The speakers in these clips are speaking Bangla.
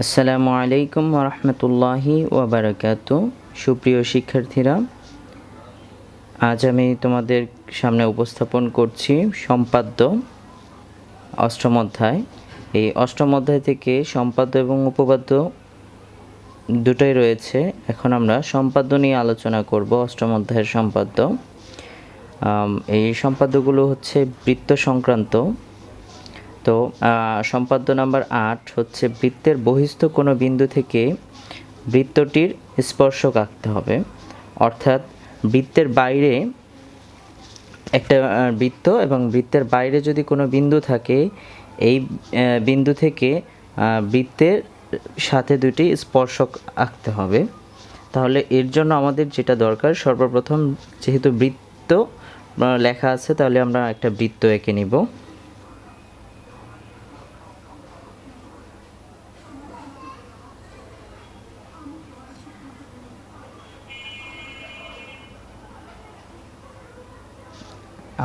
আসসালামু আলাইকুম ওরহমতুল্লাহি ওয়াবারাকাতু। সুপ্রিয় শিক্ষার্থীরা, আজ আমি তোমাদের সামনে উপস্থাপন করছি সম্পাদ্য অষ্টম অধ্যায়। এই অষ্টম অধ্যায় থেকে সম্পাদ্য এবং উপপাদ্য দুটোই রয়েছে। এখন আমরা সম্পাদ্য নিয়ে আলোচনা করব। অষ্টম অধ্যায়ের সম্পাদ্য, এই সম্পাদ্যগুলো হচ্ছে বৃত্ত সংক্রান্ত। তো সম্পাদ্য নাম্বার 8 হচ্ছে বৃত্তের বহিস্থ কোনো বিন্দু থেকে বৃত্তটির স্পর্শক আঁকতে হবে। অর্থাৎ বৃত্তের বাইরে একটা বৃত্ত এবং বৃত্তের বাইরে যদি কোনো বিন্দু থাকে, এই বিন্দু থেকে বৃত্তের সাথে দুটি স্পর্শক আঁকতে হবে। তাহলে এর জন্য আমাদের যেটা দরকার, সর্বপ্রথম যেহেতু বৃত্ত লেখা আছে, তাহলে আমরা একটা বৃত্ত এঁকে নিব।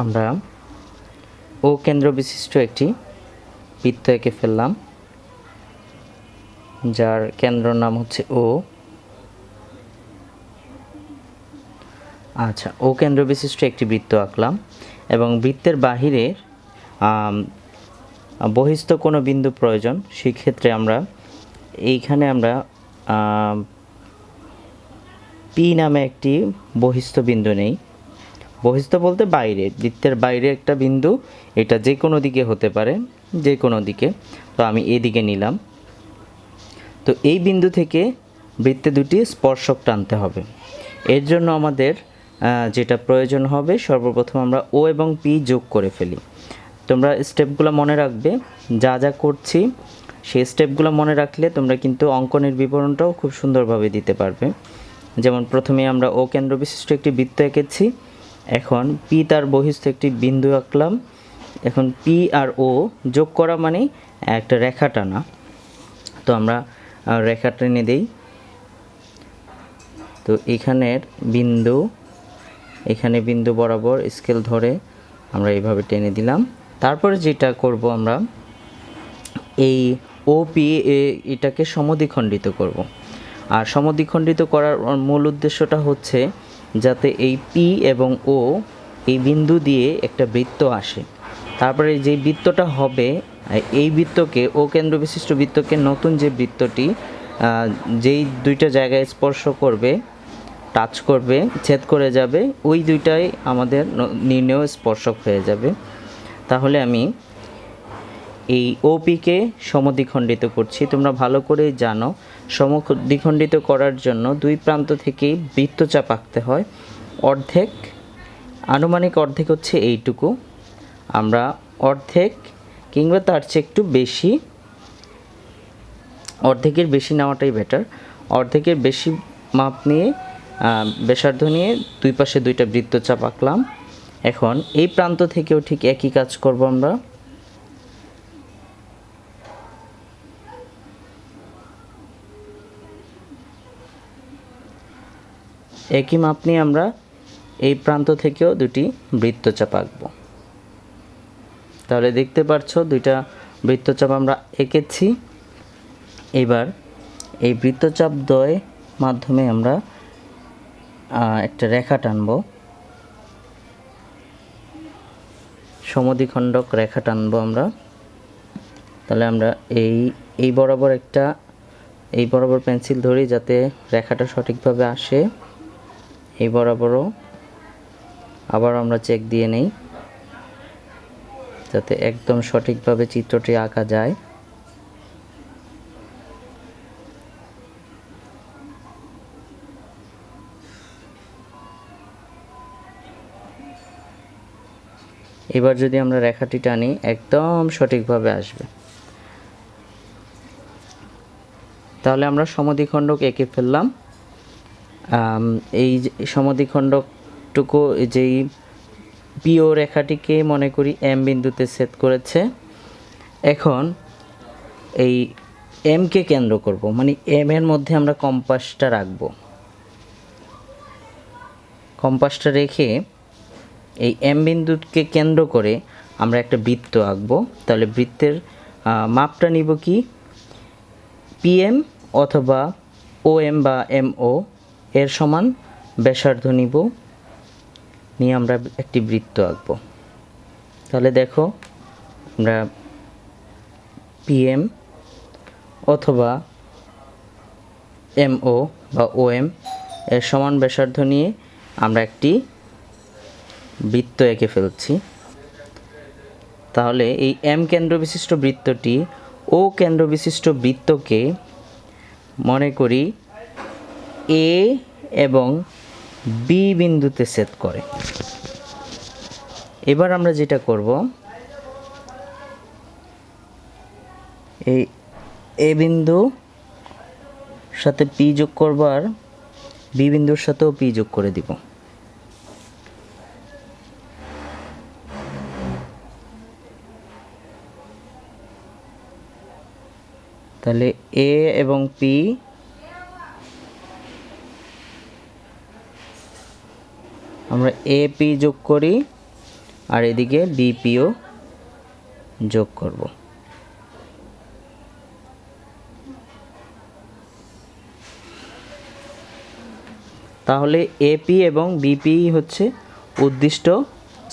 আমরা ও কেন্দ্র বিশিষ্ট একটি বৃত্ত এঁকে ফেললাম, যার কেন্দ্র নাম হচ্ছে ও। আচ্ছা, ও কেন্দ্র বিশিষ্ট একটি বৃত্ত আঁকলাম এবং বৃত্তের বাহিরে বহিস্থ কোনো বিন্দু প্রয়োজন। সেক্ষেত্রে আমরা এইখানে আমরা পি নামে একটি বহিস্থ বিন্দু নেই। বহিস্থ বলতে বাইরে, বৃত্তের বাইরে একটা বিন্দু, এটা যে কোনো দিকে হতে পারে, যে কোনো দিকে। তো আমি এদিকে নিলাম। তো এই বিন্দু থেকে বৃত্তে দুটি স্পর্শক টানতে হবে। এর জন্য আমাদের যেটা প্রয়োজন হবে, সর্বপ্রথম আমরা ও এবং পি যোগ করে ফেলি। তোমরা স্টেপগুলো মনে রাখবে, যা যা করছি সেই স্টেপগুলো মনে রাখলে তোমরা কিন্তু অঙ্কনের বিবরণটাও খুব সুন্দরভাবে দিতে পারবে। যেমন প্রথমে আমরা ও কেন্দ্র বিশিষ্ট একটি বৃত্ত এঁকেছি, এখন পি তার বহিস্থ একটি বিন্দু আঁকলাম। এখন পি আর ও যোগ করা মানে একটা রেখা টানা। তো আমরা রেখা টেনে দিই। তো এখানের বিন্দু, এখানে বিন্দু বরাবর স্কেল ধরে আমরা এইভাবে টেনে দিলাম। তারপরে যেটা করব, আমরা এই ও পি এটাকে সমদ্বিখণ্ডিত করব। আর সমদ্বিখণ্ডিত করার মূল উদ্দেশ্যটা হচ্ছে যাতে এই পি এবং ও এই বিন্দু দিয়ে একটা বৃত্ত আসে। তারপরে যে বৃত্তটা হবে, এই বৃত্তকে, ও কেন্দ্র বিশিষ্ট বৃত্তকে নতুন যে বৃত্তটি যেই দুইটা জায়গায় স্পর্শ করবে, টাচ করবে, ছেদ করে যাবে, ওই দুইটাই আমাদের নির্ণেয় স্পর্শক হয়ে যাবে। তাহলে আমি এই ওপিকে সমদ্বিখণ্ডিত করছি। তোমরা ভালো করে জানো, সমদ্বিখণ্ডিত করার জন্য দুই প্রান্ত থেকেই বৃত্তচাপ আঁকতে হয়। অর্ধেক, আনুমানিক অর্ধেক হচ্ছে এইটুকু। আমরা অর্ধেক কিংবা তার চেয়ে একটু বেশি, অর্ধেকের বেশি নেওয়াটাই বেটার। অর্ধেকের বেশি মাপ নিয়ে, ব্যাসার্ধ নিয়ে দুই পাশে দুইটা বৃত্তচাপ আঁকলাম। এখন এই প্রান্ত থেকেও ঠিক একই কাজ করব। আমরা একই মাপ নিয়ে আমরা এই প্রান্ত থেকেও দুটি বৃত্তচাপ আঁকব। তাহলে দেখতে পাচ্ছ দুইটা বৃত্তচাপ আমরা এঁকেছি। এবার এই বৃত্তচাপ দ্বয় মাধ্যমে আমরা একটা রেখা টানব, সমদ্বিখণ্ডক রেখা টানব আমরা। তাহলে আমরা এই বরাবর একটা, এই বরাবর পেন্সিল ধরি যাতে রেখাটা সঠিকভাবে আসে। এই বরাবরও আবার আমরা চেক দিয়ে নেই যাতে একদম সঠিকভাবে চিত্রটি আঁকা যায়। এবার যদি আমরা রেখাটি টানি, একদম সঠিকভাবে আসবে। তাহলে আমরা সমদ্বিখণ্ডক এঁকে ফেললাম। এই সমদ্বিখণ্ডকটুকু, যেই পিও রেখাটিকে মনে করি এম বিন্দুতে ছেদ করেছে। এখন এই এমকে কেন্দ্র করব, মানে এম এর মধ্যে আমরা কম্পাসটা রাখব। কম্পাসটা রেখে এই এম বিন্দুকে কেন্দ্র করে আমরা একটা বৃত্ত আঁকব। তাহলে বৃত্তের মাপটা নিব কি, পিএম অথবা ওএম বা এমও এর সমান ব্যাসার্ধ নিব, নিয়ে আমরা একটি বৃত্ত আঁকব। তাহলে দেখো আমরা পিএম অথবা এমও বা ওএম এর সমান ব্যাসার্ধ নিয়ে আমরা একটি বৃত্ত এঁকে ফেলছি। তাহলে এই এম কেন্দ্র বিশিষ্ট বৃত্তটি ও কেন্দ্র বিশিষ্ট বৃত্তকে মনে করি এ এবং বি বিন্দুতে ছেদ করে। এবার আমরা যেটা করব, এই এ বিন্দু সাথে পি যোগ করব আর বি বিন্দুর সাথেও পি যোগ করে দিব। তাহলে এ এবং পি আমরা এ পি যোগ করি আর এদিকে বিপিও যোগ করব। তাহলে এপি এবং বিপি হচ্ছে উদ্দিষ্ট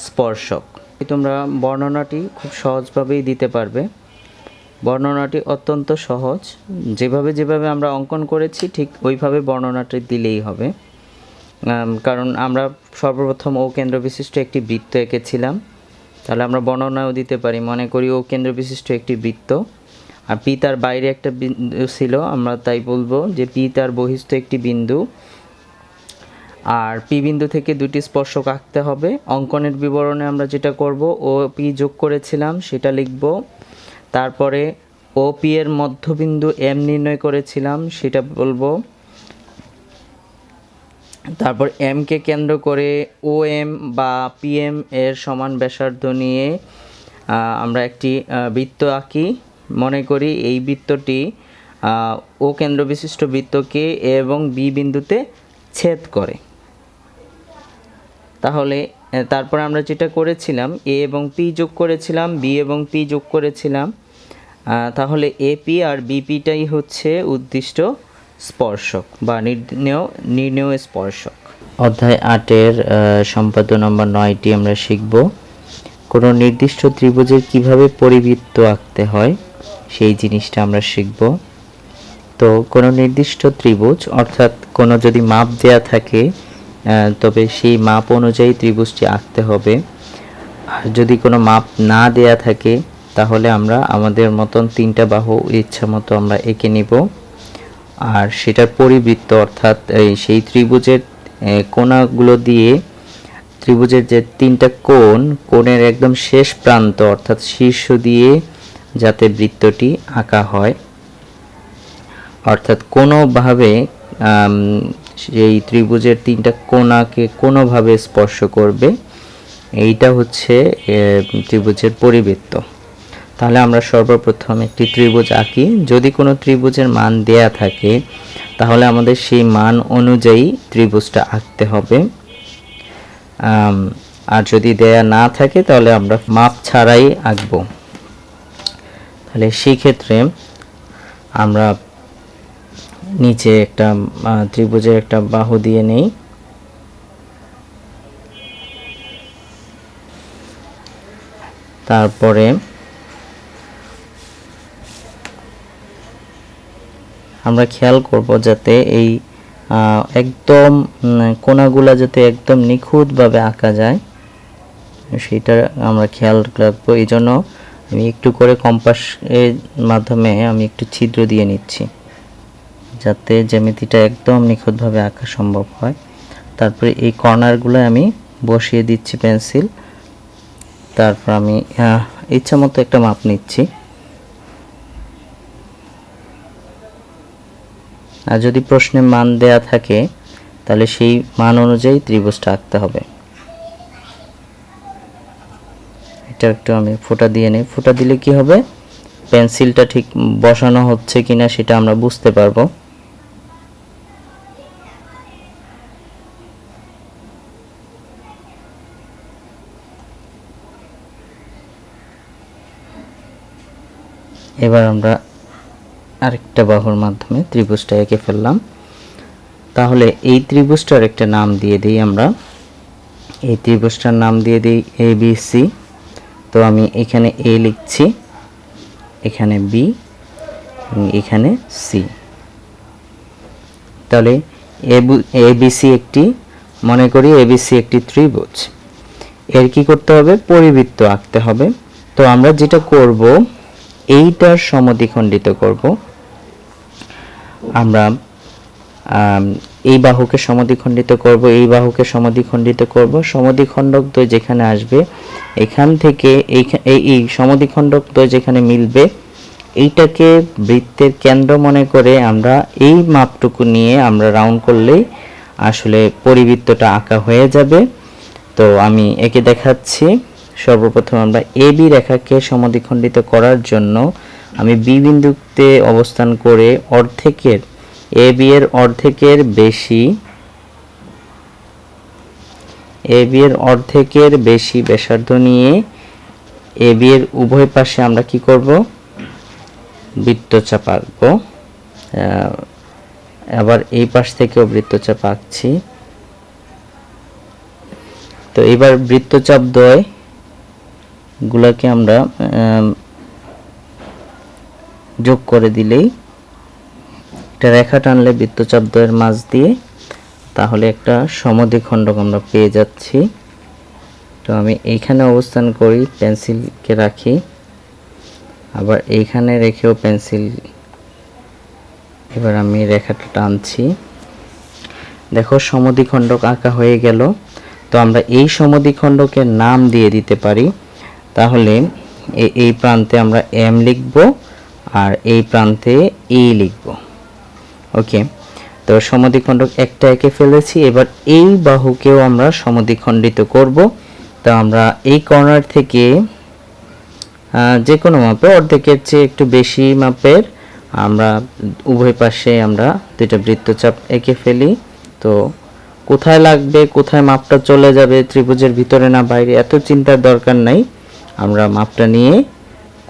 স্পর্শক। তোমরা বর্ণনাটি খুব সহজভাবেই দিতে পারবে। বর্ণনাটি অত্যন্ত সহজ, যেভাবে যেভাবে আমরা অঙ্কন করেছি ঠিক ওইভাবে বর্ণনাটি দিলেই হবে। কারণ আমরা সর্বপ্রথম ও কেন্দ্র বিশিষ্ট একটি বৃত্ত এঁকেছিলাম, তাহলে আমরা বর্ণনাও দিতে পারি। মনে করি ও কেন্দ্র বিশিষ্ট একটি বৃত্ত, আর পি তার বাইরে একটা বিন্দু ছিল, আমরা তাই বলবো যে পি তার বহিস্থ একটি বিন্দু, আর পি বিন্দু থেকে দুটি স্পর্শক আঁকতে হবে। অঙ্কনের বিবরণে আমরা যেটা করব, ও পি যোগ করেছিলাম সেটা লিখব। তারপরে ও পি এর মধ্যবিন্দু এম নির্ণয় করেছিলাম সেটা বলবো। তারপর এমকে কেন্দ্র করে ও এম বা পিএম এর সমান ব্যাসার্ধ নিয়ে আমরা একটি বৃত্ত আঁকি। মনে করি এই বৃত্তটি ও কেন্দ্র বিশিষ্ট বৃত্তকে এ এবং বি বিন্দুতে ছেদ করে। তাহলে তারপর আমরা যেটা করেছিলাম, এ এবং পি যোগ করেছিলাম, বি এবং পি যোগ করেছিলাম। তাহলে এপি আর বিপিটাই হচ্ছে উদ্দিষ্ট স্পর্শক বা নির্ণেয় স্পর্শক। অধ্যায় 8-এর সম্পাদ্য নম্বর 9টি আমরা শিখব। কোনো নির্দিষ্ট ত্রিভুজের কিভাবে পরিবৃত্ত আঁকতে হয় সেই জিনিসটা আমরা শিখব। তো কোনো নির্দিষ্ট ত্রিভুজ, অর্থাৎ কোনো যদি মাপ দেয়া থাকে তবে সেই মাপ অনুযায়ী ত্রিভুজটি আঁকতে হবে। আর যদি কোনো মাপ না দেয়া থাকে তাহলে আমরা আমাদের মতন তিনটা বাহু ইচ্ছা মতো আমরা এঁকে নিব। আর সেটার পরিবৃত্ত, অর্থাৎ সেই ত্রিভুজের কোণাগুলো দিয়ে ত্রিভুজের যে তিনটা কোণের একদম শেষ প্রান্ত অর্থাৎ শীর্ষ দিয়ে যাতে বৃত্তটি আঁকা হয়, অর্থাৎ কোনোভাবে সেই ত্রিভুজের তিনটা কোণাকে কোনোভাবে স্পর্শ করবে, এইটা হচ্ছে ত্রিভুজের পরিবৃত্ত। তাহলে আমরা সর্বপ্রথম একটি ত্রিভুজ আঁকি। যদি কোনো ত্রিভুজের মান দেয়া থাকে তাহলে আমাদের সেই মান অনুযায়ী ত্রিভুজটা আঁকতে হবে। আর যদি দেয়া না থাকে তাহলে আমরা মাপ ছাড়াই আঁকব। তাহলে সেই ক্ষেত্রে আমরা নিচে একটা ত্রিভুজের একটা বাহু দিয়ে নেই। তারপরে আমরা খেয়াল করব যাতে এই একদম কোণাগুলা যাতে একদম নিখুঁতভাবে আঁকা যায় সেটা আমরা খেয়াল রাখবো। এই জন্য আমি একটু করে কম্পাস এর মাধ্যমে আমি একটু ছিদ্র দিয়ে নিচ্ছি যাতে জ্যামিতিটা একদম নিখুঁতভাবে আঁকা সম্ভব হয়। তারপরে এই কর্নারগুলো আমি বসিয়ে দিচ্ছি পেন্সিল। তারপর আমি ইচ্ছা মতো একটা মাপ নিচ্ছি। আর যদি প্রশ্নে মান দেয়া থাকে তাহলে সেই মান অনুযায়ী ত্রিভুজটা আঁকতে হবে। এটা একটু আমি ফোঁটা দিয়ে নেই। ফোঁটা দিলে কি হবে, পেন্সিলটা ঠিক বসানো হচ্ছে কিনা সেটা আমরা বুঝতে পারবো। এবার আমরা আরেকটা বাহুর মাধ্যমে ত্রিভুজটা এঁকে ফেললাম। তাহলে এই ত্রিভুজটার একটা নাম দিয়ে দিই আমরা। এই ত্রিভুজটার নাম দিয়ে দিই ABC। তো আমি এখানে A লিখছি, এখানে B, এখানে C। তাহলে ABC একটি, মনে করি ABC একটি ত্রিভুজ। এর কি করতে হবে? পরিবৃত্ত আঁকতে হবে। তো আমরা যেটা করব, এইটার সমদ্বিখণ্ডিত করব। আমরা এই বাহুকে সমদ্বিখণ্ডিত করব, এই বাহুকে সমদ্বিখণ্ডিত করব। সমদ্বিখণ্ডক দ্বয় যেখানে আসবে, এখান থেকে এই সমদ্বিখণ্ডক দ্বয় যেখানে মিলবে, এইটাকে বৃত্তের কেন্দ্র মনে করে আমরা এই মাপটুকু নিয়ে আমরা রাউন্ড করলেই আসলে পরিবৃত্তটা আঁকা হয়ে যাবে। তো আমি একে দেখাচ্ছি। সর্বপ্রথম আমরা AB রেখাকে সমদ্বিখণ্ডিত করার জন্য আমি B বিন্দুতে অবস্থান করে অর্ধেকের, AB এর অর্ধেকের বেশি ব্যাসার্ধ নিয়ে AB এর উভয় পাশে আমরা কি করব? বৃত্তচাপ আঁকবো। আবার এই পাশ থেকেও বৃত্তচাপ আঁকছি। তো এবার বৃত্তচাপ দ্বয় গুলাকে আমরা যোগ করে দিলেই একটা রেখা টানলে বৃত্তচাপ দ্বয়ের মাঝ দিয়ে, তাহলে একটা সমদ্বিখণ্ডক আমরা পেয়ে যাচ্ছি। তো আমি এইখানে অবস্থান করি, পেন্সিলকে রাখি, আবার এইখানে রেখেও পেন্সিল, এবার আমি রেখাটা টানছি। দেখো সমদ্বিখণ্ডক আঁকা হয়ে গেল। তো আমরা এই সমদ্বিখণ্ডকের নাম দিয়ে দিতে পারি। তাহলে এই প্রান্তে আমরা M লিখব আর এই প্রান্তে E লিখব। ওকে, তো সমদ্বিখণ্ডক একটা এঁকে ফেলেছি। এবার এই বাহুকেও আমরা সমদ্বিখণ্ডিত করব। তো আমরা এই কর্নার থেকে যে কোনো মাপে, অর্ধেকের চেয়ে একটু বেশি মাপের, আমরা উভয় পাশে আমরা দুইটা বৃত্তচাপ এঁকে ফেলি। তো কোথায় লাগবে, কোথায় মাপটা চলে যাবে, ত্রিভুজের ভিতরে না বাইরে, এত চিন্তার দরকার নাই। আমরা মাপটা নিয়ে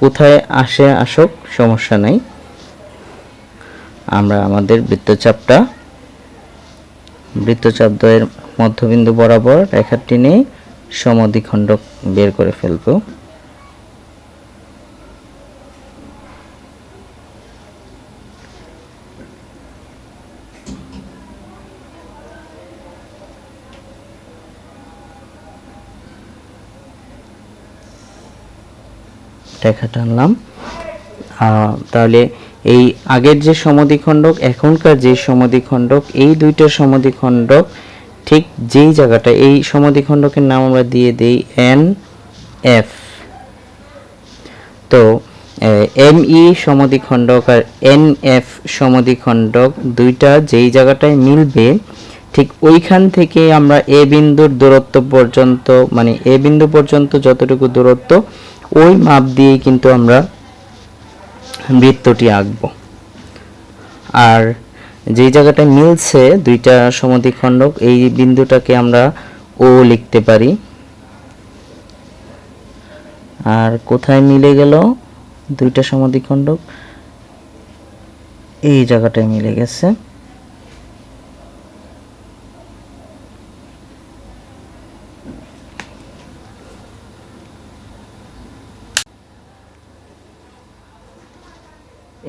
কোথায় আসুক সমস্যা নাই, আমরা আমাদের বৃত্তচাপ দ্বয়ের মধ্যবিন্দু বরাবর রেখা টেনে সমদ্বিখণ্ডক বের করে ফেলব। রেখা টানলাম। তাহলে এই আগের যে সমদ্বিখণ্ডক, এখনকার যে সমদ্বিখণ্ডক, এই দুইটা সমদ্বিখণ্ডক ঠিক যেই জায়গাটা, এই সমদ্বিখণ্ডকের নাম আমরা দিয়ে দেই NF। তো ME সমদ্বিখণ্ডক আর NF সমদ্বিখণ্ডক দুইটা যেই জায়গাটায় মিলবে, ঠিক ওইখান থেকে আমরা A বিন্দুর দূরত্ব পর্যন্ত, মানে A বিন্দু পর্যন্ত যতটুকু দূরত্ব, ওই মাপ দিয়ে কিন্তু আমরা বৃত্তটি আঁকব। আর যেই জায়গাটায় মিলছে দুইটা সমদ্বিখণ্ডক, এই বিন্দুটাকে আমরা O লিখতে পারি। আর কোথায় মিলে গেল দুইটা সমদ্বিখণ্ডক? এই জায়গাটায় মিলে গেছে।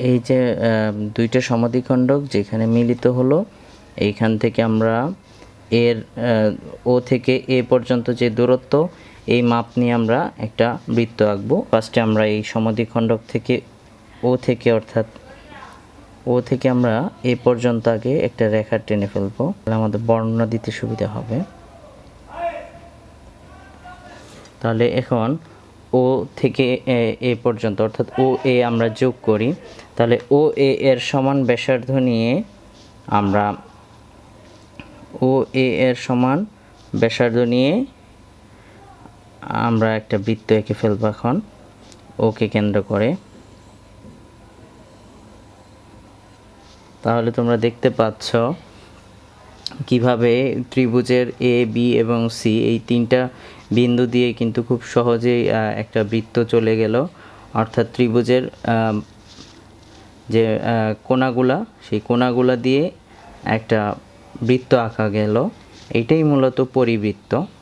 এই যে দুইটা সমদ্বিখণ্ডক যেখানে মিলিত হলো, এইখান থেকে আমরা এর O থেকে A পর্যন্ত যে দূরত্ব, এই মাপ নিয়ে আমরা একটা বৃত্ত আঁকবো। ফার্স্টে আমরা এই সমদ্বিখণ্ডক থেকে অর্থাৎ O থেকে আমরা A পর্যন্ত আগে একটা রেখা টেনে ফেলবো, তাহলে আমাদের বর্ণনা দিতে সুবিধা হবে। তাহলে এখন O থেকে A পর্যন্ত অর্থাৎ OA আমরা যোগ করি। তাহলে OA এর সমান ব্যাসার্ধ নিয়ে আমরা একটা বৃত্ত এঁকে ফেলবো এখন ওকে কেন্দ্র করে। তাহলে তোমরা দেখতে পাচ্ছ কিভাবে ত্রিভুজের A, B এবং C এই তিনটা বিন্দু দিয়ে কিন্তু খুব সহজেই একটা বৃত্ত চলে গেল। অর্থাৎ ত্রিভুজের যে কোণাগুলা, সেই কোণাগুলা দিয়ে একটা বৃত্ত আঁকা গেল, এইটাই মূলত পরিবৃত্ত।